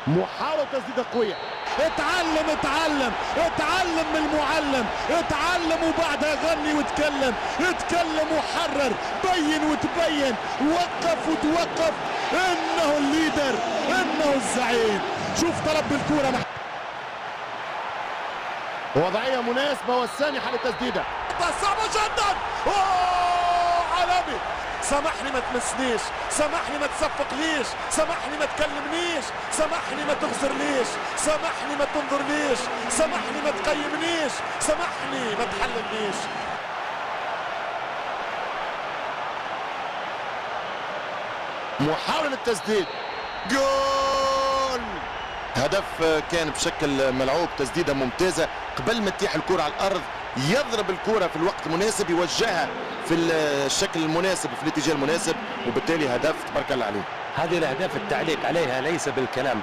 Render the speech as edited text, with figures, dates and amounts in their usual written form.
محاولة تسديدة قوية. اتعلم من المعلم، اتعلم وبعدها غني وتكلم، اتكلم وحرر، بين وتبين، وقف وتوقف. انه الليدر، انه الزعيم. شوف طلب بالكورة، وضعية مناسبة والثاني حل التسديدة. صعبة جدا. اوه عالمي. سامحني ما تمسنيش، سامحني ما تصفقليش، سامحني ما تكلمنيش، سامحني ما تغزرليش، سامحني ما تنظرليش، سامحني ما تقيمنيش، سامحني ما تحللنيش. محاولة التسديد، جول. هدف كان بشكل ملعوب، تسديدة ممتازة قبل ما تطيح الكرة على الأرض، يضرب الكرة في الوقت المناسب، يوجهها في الشكل المناسب في الاتجاه المناسب، وبالتالي هدف تبارك الله عليه. هذه الأهداف التعليق عليها ليس بالكلام